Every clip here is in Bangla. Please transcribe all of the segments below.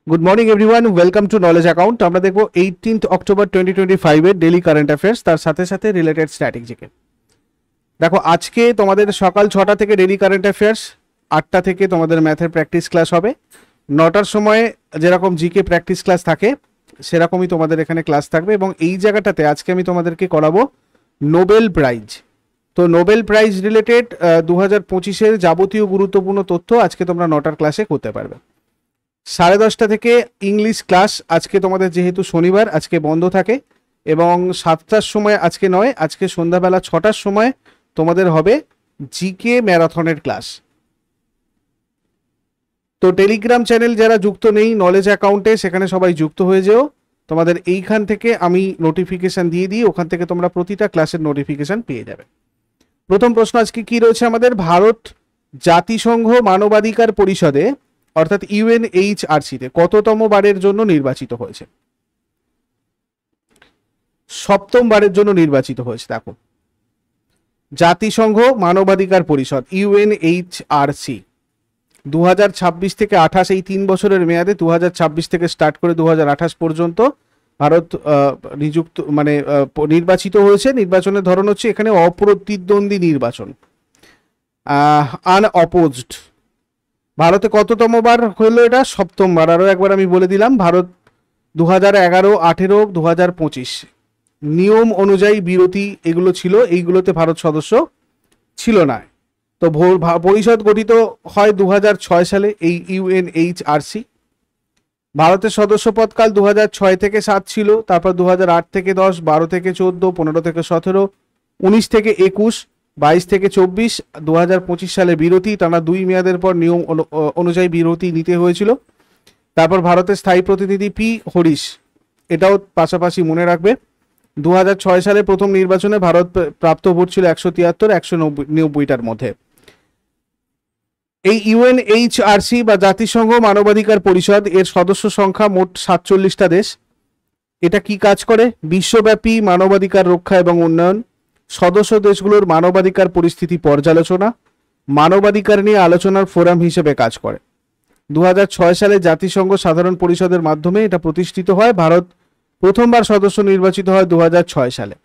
Good morning everyone, welcome to knowledge account. আমরা দেখবো 18 অক্টোবর 2025 এর ডেলি কারেন্ট অ্যাফেয়ার্স, তার সাথে সাথে রিলেটেড স্ট্র্যাটেজিকে। দেখো, আজকে তোমাদের সকাল 6টা থেকে ডেলি কারেন্ট অ্যাফেয়ার্স, 8টা থেকে তোমাদের ম্যাথের প্র্যাকটিস ক্লাস হবে, 9টার সময় যেরকম জিকে প্র্যাকটিস ক্লাস থাকে সেরকমই তোমাদের এখানে ক্লাস থাকবে। এবং এই জায়গাটাতে আজকে আমি তোমাদেরকে করাবো নোবেল প্রাইজ। তো নোবেল প্রাইজ রিলেটেড 2025-এর যাবতীয় গুরুত্বপূর্ণ তথ্য আজকে তোমরা 9টার ক্লাসে করতে পারবে। 10:30 থেকে ইংলিশ ক্লাস, আজকে তোমাদের যেহেতু শনিবার আজকে বন্ধ থাকে, এবং 7টার সময় আজকে নয়, আজকে সন্ধ্যাবেলা 6টার সময় তোমাদের হবে জিকে ম্যারাথনের ক্লাস। তো টেলিগ্রাম চ্যানেল যারা যুক্ত নেই নলেজ অ্যাকাউন্টে, সেখানে সবাই যুক্ত হয়ে যেও। তোমাদের এইখান থেকে আমি নোটিফিকেশন দিয়ে দিই, ওখান থেকে তোমরা প্রতিটা ক্লাসের নোটিফিকেশন পেয়ে যাবে। প্রথম প্রশ্ন আজকে কি রয়েছে আমাদের, ভারত জাতিসংঘ মানবাধিকার পরিষদে অর্থাৎ ইউএনএইচআরসিতে কততম বারের জন্য নির্বাচিত হয়েছে? 7ম বারের জন্য নির্বাচিত হয়েছে। দেখো, জাতিসংঘ মানবাধিকার পরিষদ ইউএনএইচআরসি 2026 থেকে 28 এই 3 বছরের মেয়াদে 2026 থেকে স্টার্ট করে 2028 পর্যন্ত ভারত নিযুক্ত নির্বাচিত হয়েছে। নির্বাচনের ধরন হচ্ছে এখানে অপ্রতিদ্বন্দ্বী নির্বাচন, আনঅপোজড। ভারতে কততম বার হলো এটা? 7ম বার। আরও একবার আমি বলে দিলাম, ভারত 2011, 18, 2025 নিয়ম অনুযায়ী বিরতি এগুলো ছিল, এইগুলোতে ভারত সদস্য ছিল না। তো পরিষদ গঠিত হয় 2006 সালে এই ইউএনএইচআরসি। ভারতের সদস্যপদকাল 2006 থেকে 7 ছিল, তারপর 2008 থেকে 10, 12 থেকে 14, 15 থেকে 17, 19 থেকে 21, 22 থেকে 24, 2025 সালে বিরতি, টানা 2 মেয়াদের পর নিয়ম অনুযায়ী বিরতি নিতে হয়েছিল। তারপর ভারতের স্থায়ী প্রতিনিধি পি হরিশ, এটাও পাশাপাশি মনে রাখবে। 2006 সালে প্রথম নির্বাচনে ভারত প্রাপ্ত ভোট ছিল 173, 190টার মধ্যে। এই ইউএনএইচআরসি বা জাতিসংঘ মানবাধিকার পরিষদ, এর সদস্য সংখ্যা মোট 47টা দেশ। এটা কি কাজ করে? বিশ্বব্যাপী মানবাধিকার রক্ষা এবং উন্নয়ন, সদস্য দেশগুলোর মানবাধিকার পরিস্থিতি পর্যালোচনা, মানবাধিকার নিয়ে আলোচনার ফোরাম হিসেবে কাজ করে। 2006 সালে জাতিসংঘ সাধারণ পরিষদের মাধ্যমে এটা প্রতিষ্ঠিত হয়। ভারত প্রথমবার সদস্য নির্বাচিত হয় 2006 সালে।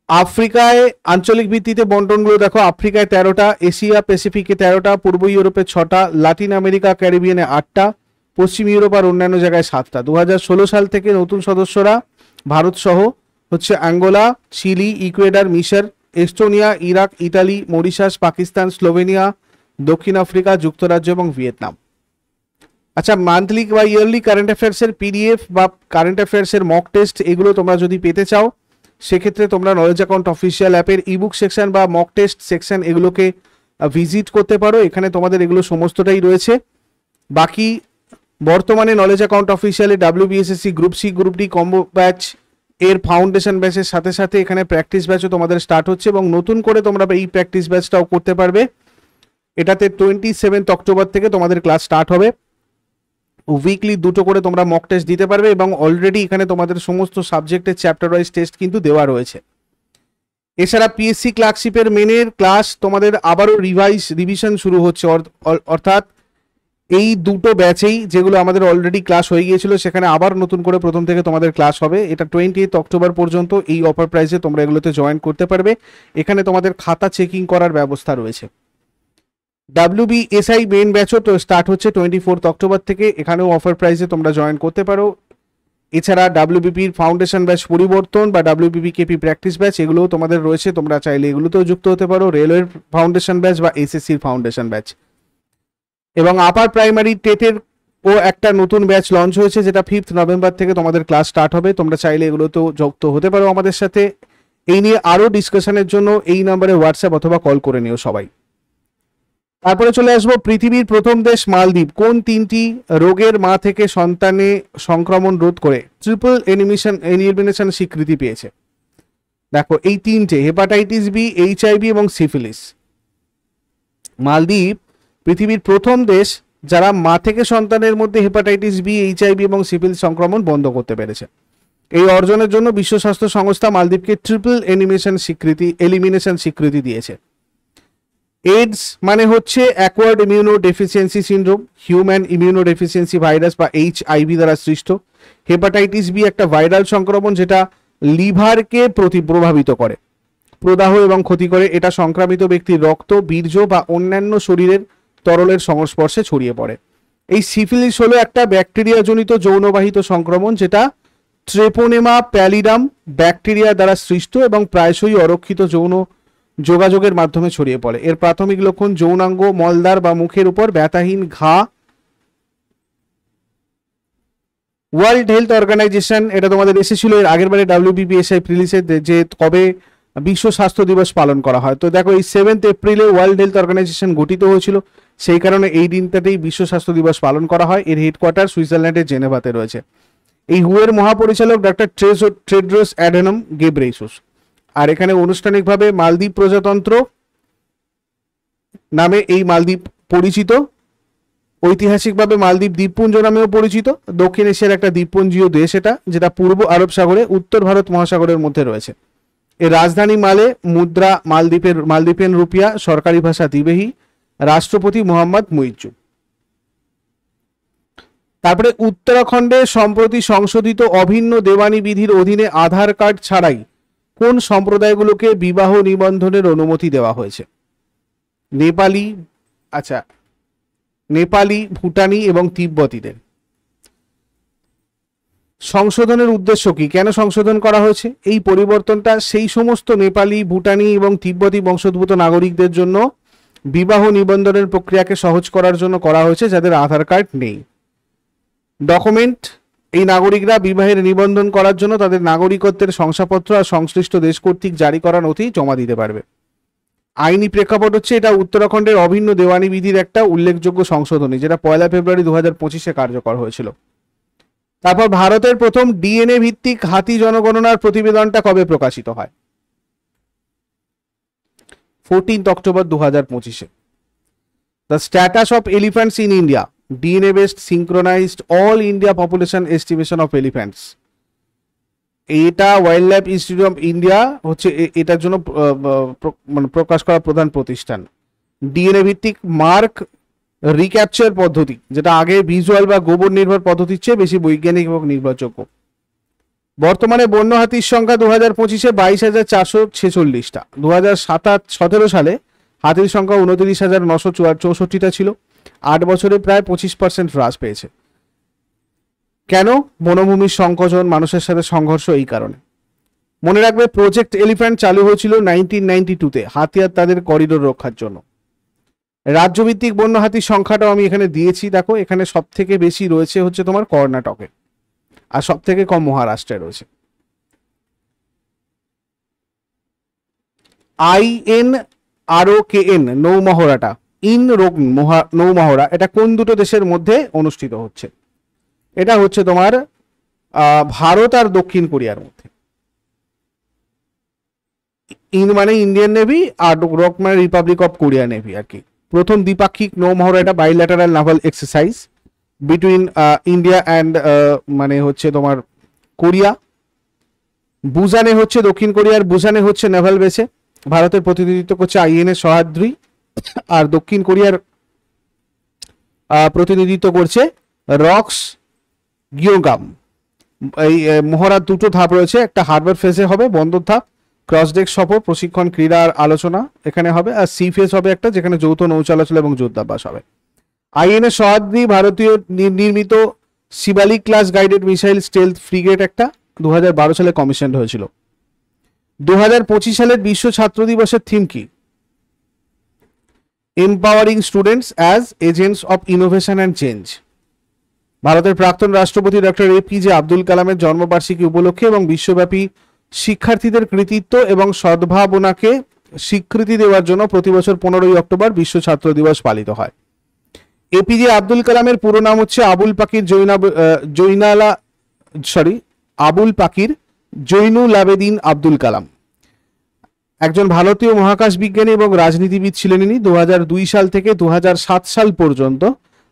আফ্রিকায় আঞ্চলিক ভিত্তিতে বন্টনগুলো দেখো, আফ্রিকায় 13টা, এশিয়া প্যাসিফিকে 13টা, পূর্ব ইউরোপে 6টা, লাতিন আমেরিকা ক্যারিবিয়ানে 8টা, পশ্চিম ইউরোপ আর অন্যান্য জায়গায় 7টা। 2016 সাল থেকে নতুন সদস্যরা ভারত সহ হচ্ছে অ্যাঙ্গোলা, চিলি, ইকুয়েডর, মিশর, Estonia, Iraq, Italy, Mauritius, Pakistan, Slovenia, দক্ষিণ আফ্রিকা, যুক্তরাজ্য এবং ভিয়েতনাম। আচ্ছা, মান্থলি বা ইয়ারলি কারেন্ট অ্যাফেয়ার্সের পিডিএফ বা কারেন্ট অ্যাফেয়ার্সের মক টেস্ট এগুলো তোমরা যদি পেতে চাও, সেক্ষেত্রে তোমরা নলেজ অ্যাকাউন্ট অফিসিয়াল অ্যাপের ইবুক সেকশন বা মক টেস্ট সেকশন এগুলোকে ভিজিট করতে পারো। এখানে তোমাদের এগুলো সমস্তটাই রয়েছে। বাকি বর্তমানে নলেজ অ্যাকাউন্ট অফিসিয়ালে WBSSC group C, group D combo batch এর ফাউন্ডেশন ব্যাচের সাথে সাথে এখানে প্র্যাকটিস ব্যাচও তোমাদের স্টার্ট হচ্ছে, এবং নতুন করে তোমরা এই প্র্যাকটিস ব্যাচটাও করতে পারবে। এটাতে 27 অক্টোবর থেকে তোমাদের ক্লাস স্টার্ট হবে। উইকলি 2টো করে তোমরা মক টেস্ট দিতে পারবে, এবং অলরেডি এখানে তোমাদের সমস্ত সাবজেক্টের চ্যাপ্টার ওয়াইজ টেস্ট কিন্তু দেওয়া রয়েছে। এছাড়া পিএসসি ক্লার্কশিপের মেনের ক্লাস তোমাদের আবারও রিভিশন শুরু হচ্ছে, অর্থাৎ এই 2টো ব্যাচেই যেগুলো আমাদের অলরেডি ক্লাস হয়ে গিয়েছিল সেখানে আবার নতুন করে প্রথম থেকে তোমাদের ক্লাস হবে। এটা 28 অক্টোবর পর্যন্ত এই অফার প্রাইসে তোমরা এগুলোতে জয়েন করতে পারবে। এখানে তোমাদের খাতা চেকিং করার ব্যবস্থা রয়েছে। WBSI মেন ব্যাচও তো স্টার্ট হচ্ছে 24 অক্টোবর থেকে, এখানেও অফার প্রাইসে তোমরা জয়েন করতে পারো। এছাড়া WBPর ফাউন্ডেশন ব্যাচ পরিবর্তন বা WBPKP প্র্যাকটিস ব্যাচ এগুলোও তোমাদের রয়েছে, তোমরা চাইলে এগুলোতেও যুক্ত হতে পারো। রেলওয়ের ফাউন্ডেশন ব্যাচ বা SSCর ফাউন্ডেশন ব্যাচ, এবং আপার প্রাইমারি টেটের ও একটা নতুন ব্যাচ লঞ্চ হয়েছে, যেটা 5 নভেম্বর থেকে তোমাদের ক্লাস স্টার্ট হবে। তোমরা চাইলে এগুলোতেও যুক্ত হতে পারো আমাদের সাথে। এই নিয়ে আরও ডিসকাশনের জন্য এই নম্বরে হোয়াটসঅ্যাপ অথবা কল করে নিও সবাই। তারপরে চলে আসবো, পৃথিবীর প্রথম দেশ মালদ্বীপ কোন 3টি রোগের মা থেকে সন্তানে সংক্রমণ রোধ করে ট্রিপল এলিমিনেশন স্বীকৃতি পেয়েছে? দেখো, এই 3টে, হেপাটাইটিস বি, HIV এবং সিফিলিস। মালদ্বীপ পৃথিবীর প্রথম দেশ যারা মা থেকে সন্তানের মধ্যে হেপাটাইটিস বি, HIV এবং সিফিলিস সংক্রমণ বন্ধ করতে পেরেছে। এই অর্জনের জন্য বিশ্ব স্বাস্থ্য সংস্থা মালদ্বীপকে ট্রিপল এলিমিনেশন স্বীকৃতি দিয়েছে। এইডস মানে হচ্ছে acquired immunodeficiency syndrome, human immunodeficiency virus বা এইচআইভি দ্বারা সৃষ্ট। হেপাটাইটিস বি একটা ভাইরাল সংক্রমণ যেটা লিভারকে প্রভাবিত করে, প্রদাহ এবং ক্ষতি করে। এটা সংক্রামিত ব্যক্তির রক্ত, বীর্য বা অন্যান্য শরীরের তরলের সংস্পর্শে ছড়িয়ে পড়ে। এই সিফিলিস হলো একটা ব্যাকটেরিয়াজনিত যৌনবাহিত সংক্রমণ যেটা ট্রেপোনেমা প্যালিডাম ব্যাকটেরিয়া দ্বারা সৃষ্ট এবং প্রায়শই অরক্ষিত যৌন যোগাযোগের মাধ্যমে ছড়িয়ে পড়ে। এর প্রাথমিক লক্ষণ যৌনাঙ্গ, মলদ্বার বা মুখের উপর ব্যথাহীন ঘা। ওয়ার্ল্ড হেলথ অর্গানাইজেশন, এটা তোমাদের এসেছিল এর আগের বারে WBPSI প্রিলিসে, যে কবে বিশ্ব স্বাস্থ্য দিবস পালন করা হয়। তো দেখো এই 7 এপ্রিলে ওয়ার্ল্ড হেলথ অর্গানাইজেশন গঠিত হয়েছিল, সেই কারণে এই দিনটাতেই বিশ্ব স্বাস্থ্য দিবস পালন করা হয়। এর হেডকোয়ার্টার সুইজারল্যান্ডের জেনেভাতে রয়েছে। এই হুয়ের মহাপরিচালক ডক্টর টেড্রোস অ্যাডানম গেব্রেইসুস। আর এখানে আনুষ্ঠানিকভাবে মালদ্বীপ প্রজাতন্ত্র নামে এই মালদ্বীপ পরিচিত। ঐতিহাসিকভাবে মালদ্বীপ দ্বীপপুঞ্জ নামেও পরিচিত। দক্ষিণ এশিয়ার একটা দ্বীপপুঞ্জীয় দেশ এটা, যেটা পূর্ব আরব সাগরে উত্তর ভারত মহাসাগরের মধ্যে রয়েছে। এর রাজধানী মালে, মুদ্রা মালদ্বীপের রুপিয়া, সরকারি ভাষা দিবেহি, রাষ্ট্রপতি মোহাম্মদ মুইজ্জু। তারপরে উত্তরাখণ্ডে সম্প্রতি সংশোধিত অভিন্ন দেওয়ানি বিধির অধীনে আধার কার্ড ছাড়াই কোন সম্প্রদায়গুলোকে বিবাহ নিবন্ধনের অনুমতি দেওয়া হয়েছে? নেপালি, ভুটানি এবং তিব্বতীদের। সংশোধনের উদ্দেশ্য কি, কেন সংশোধন করা হয়েছে? এই পরিবর্তনটা সেই সমস্ত নেপালি, ভুটানি এবং তিব্বতী বংশোদ্ভূত নাগরিকদের জন্য বিবাহ নিবন্ধনের প্রক্রিয়াকে সহজ করার জন্য করা হয়েছে যাদের আধার কার্ড নেই। ডকুমেন্ট, এই নাগরিকরা বিবাহের নিবন্ধন করার জন্য তাদের নাগরিকত্বের শংসাপত্র আর সংশ্লিষ্ট দেশ কর্তৃক জারি করা নথি জমা দিতে পারবে। আইনি প্রেক্ষাপট হচ্ছে এটা উত্তরাখণ্ডের অভিন্ন দেওয়ানি বিধির একটা উল্লেখযোগ্য সংশোধনী, যেটা 1 ফেব্রুয়ারি 2025 কার্যকর হয়েছিল। তারপর ভারতের প্রথম ডিএনএ ভিত্তিক হাতি জনগণনার প্রতিবেদনটা কবে প্রকাশিত হয়? 14 October 2025। The status of elephants in India, DNA based synchronized all India population estimation of elephants। এটা wild life institute of India হচ্ছে এটার জন্য মানে প্রকাশ করা প্রধান প্রতিষ্ঠান। ডিএনএ ভিত্তিক মার্ক রিক্যাপচার পদ্ধতি, যেটা আগে ভিজুয়াল বা গোবর নির্ভর পদ্ধতির চেয়ে বেশি বৈজ্ঞানিক এবং নির্ভরযোগ্য। বর্তমানে বন্য হাতির সংখ্যা 2025-এ 22,446টা। 2017 সালে হাতির সংখ্যা 29,964টা ছিল। 8 বছরে প্রায় 25% হ্রাস পেয়েছে। কেন? বনভূমির সংকোচন, মানুষের সাথে সংঘর্ষ, এই কারণে। মনে রাখবে প্রজেক্ট এলিফ্যান্ট চালু হয়েছিল 1992-তে হাতি আর তাদের করিডোর রক্ষার জন্য। রাজ্যভিত্তিক বন্য হাতির সংখ্যাটাও আমি এখানে দিয়েছি, দেখো এখানে সব থেকে বেশি রয়েছে হচ্ছে তোমার কর্ণাটকে, আর সব থেকে কম মহারাষ্ট্রে রয়েছে। INROKN নৌমহড়াটা, নৌমহড়া, এটা কোন দুটো দেশের মধ্যে অনুষ্ঠিত হচ্ছে? এটা হচ্ছে তোমার ভারত আর দক্ষিণ কোরিয়ার মধ্যে। মানে ইন্ডিয়ান নেভি, আর রক মানে রিপাবলিক অফ কোরিয়া নেভি আর কি। প্রথম দ্বিপাক্ষিক নৌমহড়া, এটা bilateral naval exercise between India and মানে হচ্ছে তোমার কোরিয়া। বুসানে হচ্ছে দক্ষিণ কোরিয়ার বুসানে হচ্ছে নেভাল বেসে। ভারতের প্রতিনিধিত্ব করছে INS সহ্যাদ্রি, আর দক্ষিণ কোরিয়ার প্রতিনিধিত্ব করছে রক্স গিয়োগাম। এই মহড়ার দুটো ধাপ রয়েছে, একটা হারবার ফেজে হবে বন্দর ধাপ, ক্রস ডেক সফর, প্রশিক্ষণ, ক্রীড়া আর আলোচনা এখানে হবে, আর সি ফেজ হবে একটা, যেখানে যৌথ নৌ চলাচল এবং যুদ্ধাভ্যাস হবে। INS সহ্যাদ্রি ভারতীয় নির্মিত Shivalik class guided missile stealth frigate, একটা 2012 সালে কমিশন হয়েছিল। 2025 সালের বিশ্ব ছাত্র দিবসের থিম কি? Empowering students as agents of innovation and change. ভারতের প্রাক্তন রাষ্ট্রপতি ডক্টর APJ আব্দুল কালামের জন্মবার্ষিকী উপলক্ষে এবং বিশ্বব্যাপী শিক্ষার্থীদের কৃতিত্ব এবং সদ্ভাবনাকে স্বীকৃতি দেওয়ার জন্য প্রতি বছর 15ই অক্টোবর বিশ্ব ছাত্র দিবস পালিত হয়। APJ আব্দুল কালামের পুরো নাম হচ্ছে আবুল পাকির জৈনুল আবেদিন আব্দুল কালাম। একজন ভারতীয় মহাকাশ বিজ্ঞানী এবং রাজনীতিবিদ ছিলেন ইনি। 2002 সাল থেকে 2007 সাল পর্যন্ত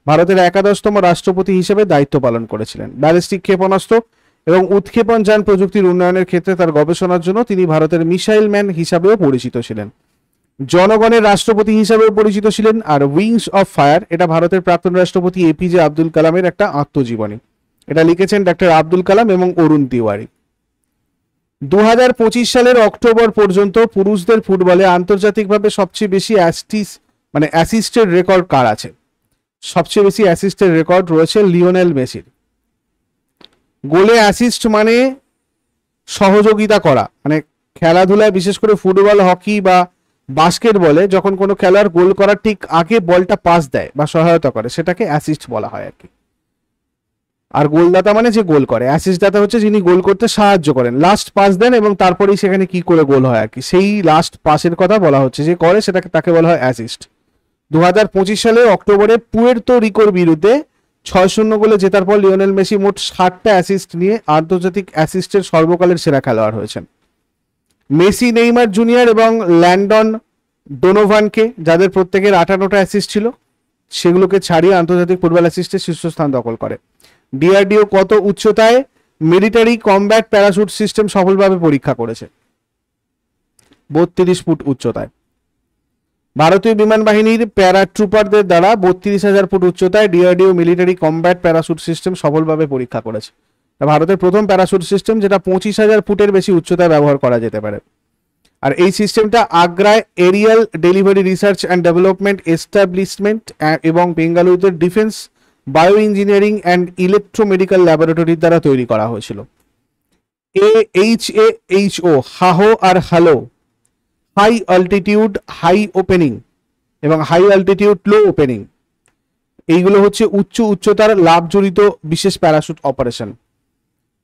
ভারতের 11তম রাষ্ট্রপতি হিসেবে দায়িত্ব পালন করেছিলেন। ব্যালিস্টিক ক্ষেপণাস্ত্র এবং উৎক্ষেপণ যান প্রযুক্তির উন্নয়নের ক্ষেত্রে তার গবেষণার জন্য তিনি ভারতের মিসাইল ম্যান হিসাবেও পরিচিত ছিলেন। জনগণের রাষ্ট্রপতি হিসাবেও পরিচিত ছিলেন। আর উইংস অফ ফায়ার, এটা ভারতের প্রাক্তন রাষ্ট্রপতি এপিজে আব্দুল কালামের একটা আত্মজীবনী। এটা লিখেছেন ডক্টর আব্দুল কালাম এবং অরুণ তিওয়ারি। 2025 সালের অক্টোবর পর্যন্ত পুরুষদের ফুটবলে আন্তর্জাতিকভাবে সবচেয়ে বেশি অ্যাসিস্টের রেকর্ড কার আছে? সবচেয়ে বেশি অ্যাসিস্টের রেকর্ড রয়েছে লিওনেল মেসির। গোলে অ্যাসিস্ট মানে সহযোগিতা করা, মানে খেলাধুলায় বিশেষ করে ফুটবল, হকি বা বাস্কেটবলে যখন কোনো খেলোয়াড় গোল করার ঠিক আগে বলটা পাস দেয় বা সহায়তা করে, সেটাকে অ্যাসিস্ট বলা হয় আর কি। আর গোলদাতা মানে যে গোল করে, অ্যাসিস্ট দাতা হচ্ছে যিনি গোল করতে সাহায্য করেন, লাস্ট পাস দেন এবং তারপরেই সেখানে কি করে গোল হয় আর কি, সেই লাস্ট পাসের কথা বলা হচ্ছে, যে করে সেটাকে তাকে বলা হয় অ্যাসিস্ট। 2025 সালের অক্টোবরে পুয়ের্তো রিকোর বিরুদ্ধে 6-0 গোলে জেতার পর লিওনেল মেসি মোট 60টা অ্যাসিস্ট নিয়ে আন্তর্জাতিক অ্যাসিস্টের সর্বকালের সেরা খেলোয়াড় হয়েছেন। মেসি, নেইমার জুনিয়র এবং ল্যান্ডন ডোনোভানকে, যাদের প্রত্যেকের 58টা অ্যাসিস্ট ছিল, সেগুলোকে ছাড়িয়ে আন্তর্জাতিক ফুটবল অ্যাসিস্টের শীর্ষস্থান দখল করে। ডিআরডিও কত উচ্চতায় মিলিটারি কমব্যাট প্যারাশুট সিস্টেম সফলভাবে পরীক্ষা করেছে? 32 ফুট উচ্চতায়। ভারতীয় বিমান বাহিনীর প্যারাট্রুপারদের দ্বারা 32,000 ফুট উচ্চতায় DRDO military combat parachute system সফলভাবে পরীক্ষা করেছে। ভারতের প্রথম প্যারাশুট সিস্টেম, যেটা 25,000 ফুটের বেশি উচ্চতায় ব্যবহার করা যেতে পারে। আর এই সিস্টেমটা আগ্রায় aerial delivery research and development establishment এবং বেঙ্গালুরুতে defence bio engineering and electromedical ল্যাবরেটরির দ্বারা তৈরি করা হয়েছিল। AHAHO, হাহো আর HALO, high altitude high opening এবং হাই অল্টিটিউড লো ওপেনিং, এইগুলো হচ্ছে উচ্চতার লাভ জড়িত বিশেষ প্যারাশুট অপারেশন।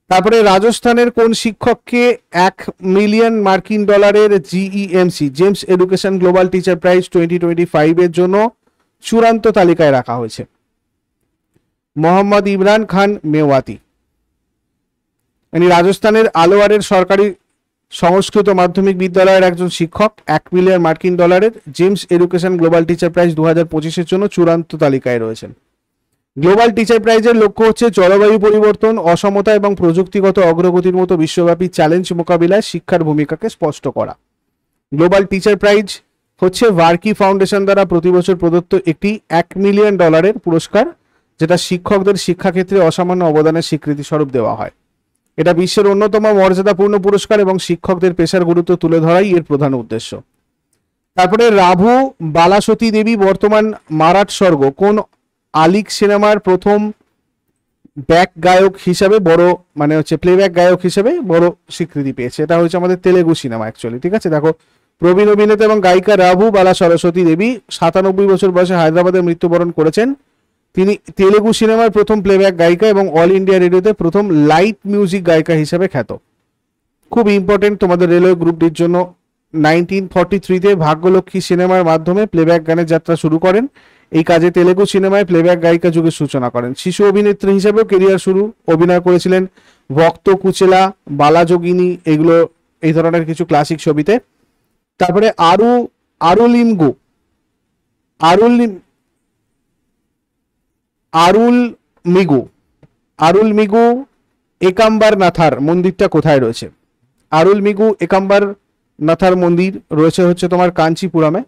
তারপরে রাজস্থানের কোন শিক্ষককে $1 million GEMC gems education global teacher prize 2025 এর জন্য চূড়ান্ত তালিকায় রাখা হয়েছে? মোহাম্মদ ইমরান খান মেওয়াতি। ইনি রাজস্থানের আলোয়ারের সরকারি সংস্কৃত মাধ্যমিক বিদ্যালয়ের একজন শিক্ষক। $1 million James education global teacher prize 2025 এর জন্য চূড়ান্ত তালিকায় রয়েছেন। গ্লোবাল টিচার প্রাইজের লক্ষ্য হচ্ছে জলবায়ু পরিবর্তন, অসমতা এবং প্রযুক্তিগত অগ্রগতির মতো বিশ্বব্যাপী চ্যালেঞ্জ মোকাবিলায় শিক্ষার ভূমিকাকে স্পষ্ট করা। গ্লোবাল টিচার প্রাইজ হচ্ছে ভার্কি ফাউন্ডেশন দ্বারা প্রতি বছর প্রদত্ত একটি $1 মিলিয়ন পুরস্কার, যেটা শিক্ষকদের শিক্ষাক্ষেত্রে অসামান্য অবদানের স্বীকৃতি স্বরূপ দেওয়া হয়। এটা বিশ্বের অন্যতম মর্যাদাপূর্ণ পুরস্কার এবং শিক্ষকদের পেশার গুরুত্ব তুলে ধরাই এর প্রধান উদ্দেশ্য। তারপরে রাভু বালাসতী দেবী বর্তমান মারাঠ স্বর্গ কোন আলিক সিনেমার প্রথম ব্যাক গায়ক হিসাবে প্লেব্যাক গায়ক হিসেবে বড় স্বীকৃতি পেয়েছে? এটা হচ্ছে আমাদের তেলেগু সিনেমা অ্যাকচুয়ালি, ঠিক আছে। দেখো, প্রবীণ অভিনেতা এবং গায়িকা রাভু বালা সরস্বতী দেবী 97 বছর বয়সে হায়দ্রাবাদে মৃত্যুবরণ করেছেন। তিনি তেলেগু সিনেমার প্রথম প্লেব্যাক গায়িকা এবং অল ইন্ডিয়া রেডিওতে প্রথম লাইট মিউজিক গায়িকা হিসেবে খ্যাত। খুব ইম্পর্টেন্ট তোমাদের রেলওয়ে গ্রুপ ডির জন্য, 1943-তে ভাগ্যলক্ষ্মী সিনেমার মাধ্যমে প্লেব্যাক গানের যাত্রা শুরু করেন। এই কাজে তেলেগু সিনেমায় প্লেব্যাক গায়িকা যুগের সূচনা করেন। শিশু অভিনেত্রী হিসেবেও কেরিয়ার শুরু, অভিনয় করেছিলেন ভক্ত কুচেলা, বালাযোগিনী, এগুলো এই ধরনের কিছু ক্লাসিক ছবিতে। তারপরে আরুলমিগু একাম্বার নাথার মন্দিরটা কোথায় রয়েছে? আরুলমিগু একাম্বার নাথার মন্দির রয়েছে হচ্ছে তোমার কাঞ্চিপুরমে।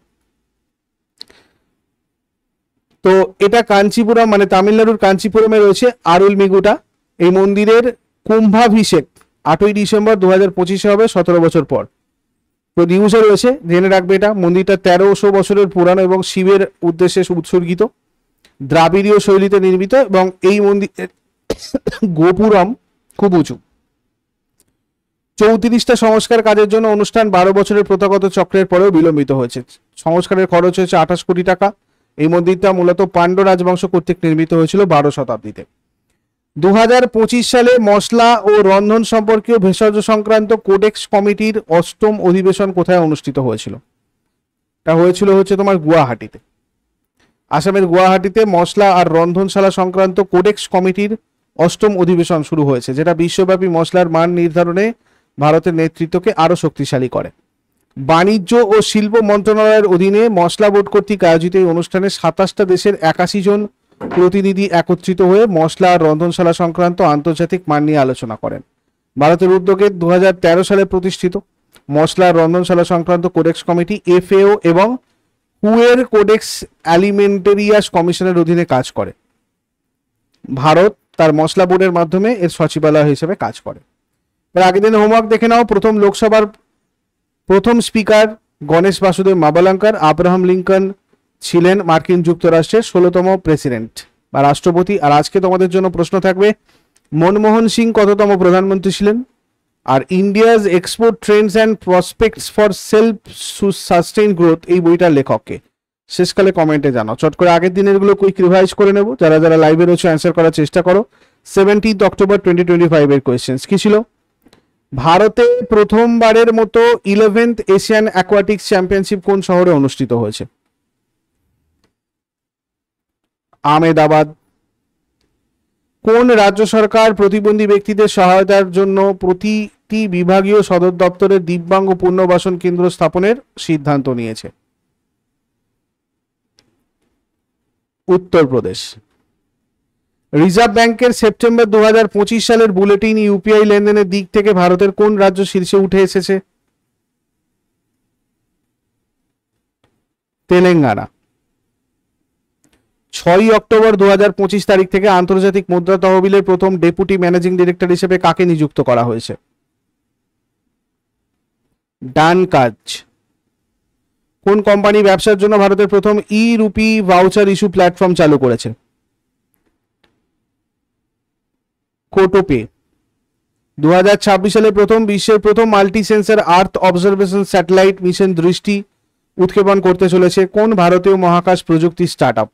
তো এটা কাঞ্চিপুরম মানে তামিলনাড়ুর কাঞ্চিপুরমে রয়েছে আরুলমিগুটা। এই মন্দিরের কুম্ভাভিষেক 8ই ডিসেম্বর 2025 হবে, 17 বছর পর। তো নিউজে রয়েছে, জেনে রাখবে এটা। মন্দিরটা 1300 বছরের পুরানো এবং শিবের উদ্দেশ্যে উৎসর্গিত, দ্রাবিড়ীয় শৈলীতে নির্মিত এবং এই মন্দিরের গোপুরম খুব উঁচু। 34টা সংস্কার কাজের জন্য অনুষ্ঠান 12 বছরের প্রথাগত চক্রের পরেও বিলম্বিত হয়েছে। সংস্কারের খরচ হয়েছে 28 কোটি টাকা। এই মন্দিরটা মূলত পাণ্ড্য রাজবংশ কর্তৃক নির্মিত হয়েছিল 12 শতাব্দীতে। 2025 সালে মশলা ও রন্ধন সম্পর্কীয় ভেষজ সংক্রান্ত কোডেক্স কমিটির 8ম অধিবেশন কোথায় অনুষ্ঠিত হয়েছিল? এটা হয়েছিল হচ্ছে তোমার গুয়াহাটিতে। আসামের গুয়াহাটিতে মশলা আর রন্ধনশালা সংক্রান্ত কোডেক্স কমিটির 8ম অধিবেশন শুরু হয়েছে, যেটা বিশ্বব্যাপী মশলার মান নির্ধারণে ভারতের নেতৃত্বকে আরো শক্তিশালী করে। বাণিজ্য ও শিল্প মন্ত্রণালয়ের অধীনে মশলা বোর্ড কর্তৃক আয়োজিত এই অনুষ্ঠানে 27টা দেশের 81 জন প্রতিনিধি একত্রিত হয়ে মশলা আর রন্ধনশালা সংক্রান্ত আন্তর্জাতিক মান নিয়ে আলোচনা করেন। ভারতের উদ্যোগে 2013 সালে প্রতিষ্ঠিত। মশলা রন্ধনশালা সংক্রান্ত কোডেক্স কমিটি এফএও এবং হুয়ের কোডেক্স অ্যালিমেন্টেরিয়াস কমিশনের অধীনে কাজ করে। ভারত তার মশলা বোর্ডের মাধ্যমে এর সচিবালয় হিসেবে কাজ করে। এর আগের দিন হোমওয়ার্ক দেখে নাও। প্রথম লোকসভার প্রথম speaker Ganesh Vasudev Mavalankar. Abraham Lincoln ছিলেন মার্কিন যুক্তরাষ্ট্রের 16তম প্রেসিডেন্ট বা রাষ্ট্রপতি। আর আজকে তোমাদের জন্য প্রশ্ন থাকবে, মনমোহন সিং কততম প্রধানমন্ত্রী ছিলেন? আর India's export trends and prospects for self sustain growth এই বইটার লেখককে? শেষকালে কমেন্টে জানাও। চট করে আগের দিনের গুলো কুইক রিভাইজ করে নেব। যারা যারা লাইভে রয়েছে অ্যান্সার করার চেষ্টা করো। 17 অক্টোবর 2025 এর কোয়েশ্চেন্স কি ছিল? ভারতে প্রথমবারের মতো 11th এশিয়ান অ্যাকোয়াটিক্স চ্যাম্পিয়নশিপ কোন শহরে অনুষ্ঠিত হয়েছে? আহমেদাবাদ। কোন রাজ্য সরকার প্রতিবন্ধী ব্যক্তিদের সহায়তার জন্য প্রতিটি বিভাগীয় সদর দপ্তরে দিব্যাঙ্গ পুনর্বাসন কেন্দ্র স্থাপনের সিদ্ধান্ত নিয়েছে? উত্তরপ্রদেশ। রিজার্ভ ব্যাংকের সেপ্টেম্বর 2025 সালের বুলেটিন ইউপিআই লেনদেনের দিক থেকে ভারতের কোন রাজ্য শীর্ষে উঠে এসেছে? তেলেঙ্গানা। 6 অক্টোবর 2025 তারিখ থেকে আন্তর্জাতিক মুদ্রা তহবিলের প্রথম ডেপুটি ম্যানেজিং ডিরেক্টর হিসেবে কাকে নিযুক্ত করা হয়েছে? ডান কাজ। কোন কোম্পানি ব্যবসার জন্য ভারতের প্রথম ই রুপি ভাউচার ইস্যু প্ল্যাটফর্ম চালু করেছে? কোটোপে। 2026 সালে বিশ্বের প্রথম multi sensor earth observation satellite mission দৃষ্টি উৎক্ষেপণ করতে চলেছে কোন ভারতীয় মহাকাশ প্রযুক্তি স্টার্টআপ?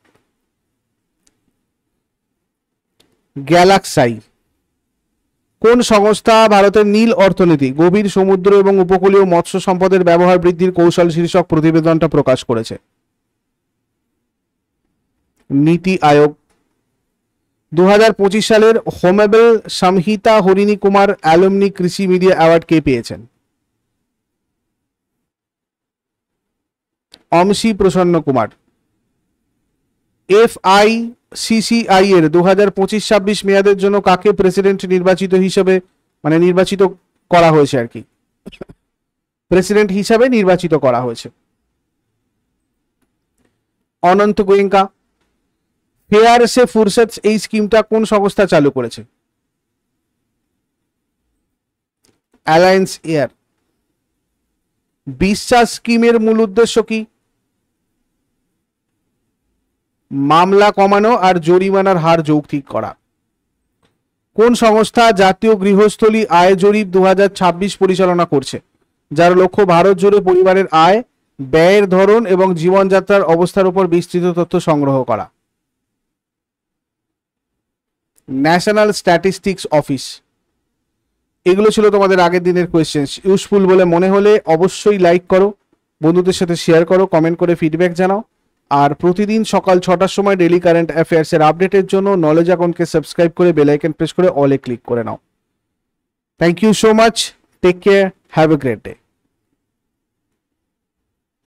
গ্যালাক্সাই। কোন সংস্থা ভারতের নীল অর্থনীতি, গভীর সমুদ্র এবং উপকূলীয় মৎস্য সম্পদের ব্যবহার বৃদ্ধির কৌশল শীর্ষক প্রতিবেদনটা প্রকাশ করেছে? নীতি আয়োগ। 2025 সালের হোমেবেল সংহিতা হরিণী কুমার অ্যালুমনি কৃষি মিডিয়া অ্যাওয়ার্ড কে পেয়েছেন? অমসি প্রসন্ন কুমার। এফআইসিসিআই এর 2025-26 মেয়াদের জন্য কাকে প্রেসিডেন্ট নির্বাচিত করা হয়েছে আর কি? প্রেসিডেন্ট হিসাবে নির্বাচিত করা হয়েছে? অনন্ত গোয়েঙ্কা। ফেয়ার সে ফুরসত এই স্কিমটা কোন সংস্থা চালু করেছে? Alliance air. বিশ্বাস স্কিমের মূল উদ্দেশ্য কি? মামলা কমানো আর জরিমানার হার যৌক্তিক করা। কোন সংস্থা জাতীয় গৃহস্থলী আয় জরিপ 2026 পরিচালনা করছে, যার লক্ষ্য ভারত জুড়ে পরিবারের আয়, ব্যয়ের ধরন এবং জীবনযাত্রার অবস্থার উপর বিস্তৃত তথ্য সংগ্রহ করা? National statistics office. এগুলো ছিল তোমাদের আগের দিনের কোয়েশ্চেন। ইউজফুল বলে মনে হলে অবশ্যই লাইক করো, বন্ধুদের সাথে শেয়ার করো, কমেন্ট করে ফিডব্যাক জানাও। আর প্রতিদিন সকাল 6টার সময় ডেইলি কারেন্ট অ্যাফেয়ার্সের আপডেটের জন্য নলেজ অ্যাকাউন্টকে সাবস্ক্রাইব করে বেল আইকন প্রেস করে অলে ক্লিক করে নাও। Thank you so much. Take care. Have a great day.